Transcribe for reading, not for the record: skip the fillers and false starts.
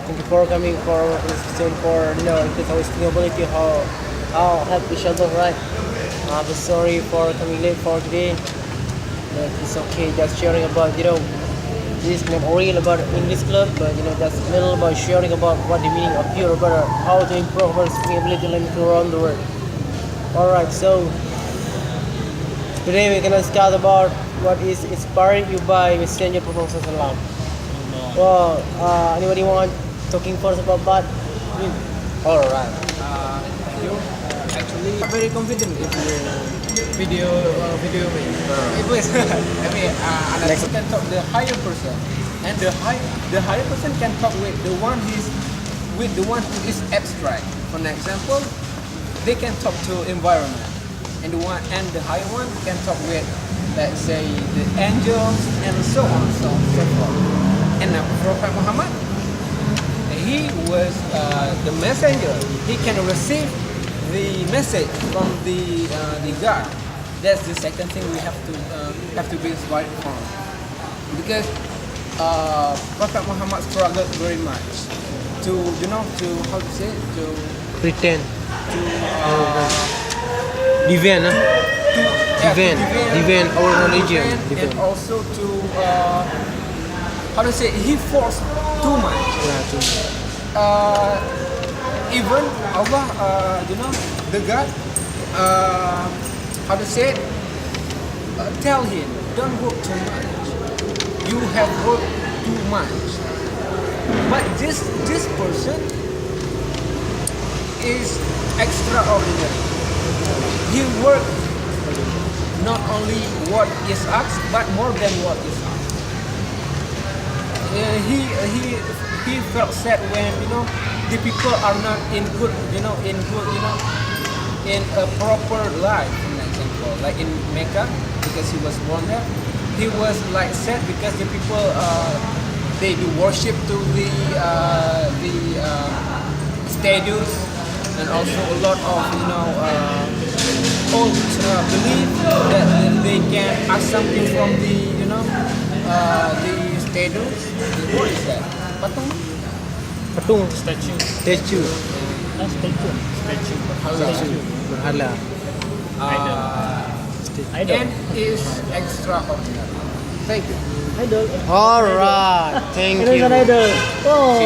thank you for coming for this episode for increase our speaking ability how help each other, right? I'm sorry for coming late for today. But it's okay. Just sharing about this is not real about English club, but just little about sharing about what the meaning of pure about how to improve our speaking ability around the world. All right, so today we're gonna discuss about what is inspiring you by Messenger Prophet Sallallahu. Well, anybody want talking first about that? All right. You actually very confident if you video me. It was I mean another Next. person can talk the higher person, and the higher person can talk with the one who is abstract. For an example, they can talk to environment, and the higher one can talk with, let's say, the angels and so on and so forth. And Prophet Muhammad, he was the messenger. He can receive the message from the God. That's the second thing we have to be inspired from, because Prophet Muhammad struggled very much to to how to say it, Pretend. to Divine, huh? to Divine our religion. and Divine. also to how to say, he forced too much. Yeah, too. Even Allah, the God, how to say it, tell him, don't work too much. You have worked too much. But this person is extraordinary. He worked not only what is asked, but more than what is asked. He felt sad when the people are not in a proper life. For example, like in Mecca, because he was born there, he was like sad because the people they do worship to the statues, and also a lot of old belief that they can ask something from the statues. What is that? Patung? Patung. Statue. Statue. Statue. Statue. Berhala. Idol. And is extraordinary. Thank you. All right. Thank you. Oh,